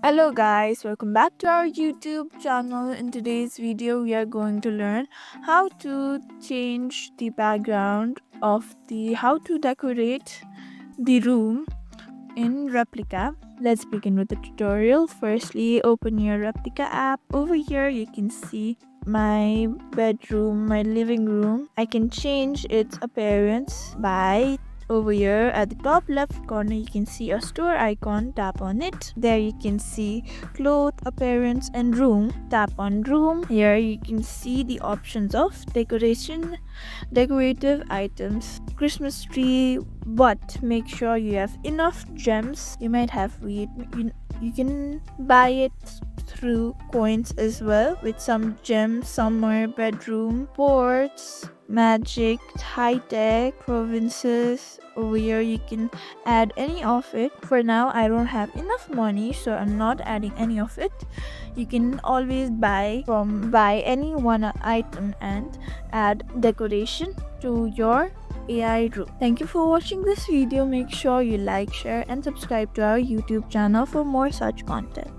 Hello guys, welcome back to our YouTube channel. In today's video, we are going to learn how to change the background of how to decorate the room in Replika. Let's begin with the tutorial. Firstly, open your Replika app. Over here, you can see my bedroom, my living room. I can change its appearance by over here at the top left corner. You can see a store icon. Tap on it. There you can see cloth, appearance, and room. Tap on room. Here you can see the options of decoration, decorative items, Christmas tree, but make sure you have enough gems. You might have you can buy it through coins as well, with some gems, summer, bedroom, ports, magic, high tech, provinces. Over here you can add any of it. For now I don't have enough money, so I'm not adding any of it. You can always buy any one item and add decoration to your AI room. Thank you for watching this video. Make sure you like, share, and subscribe to our YouTube channel for more such content.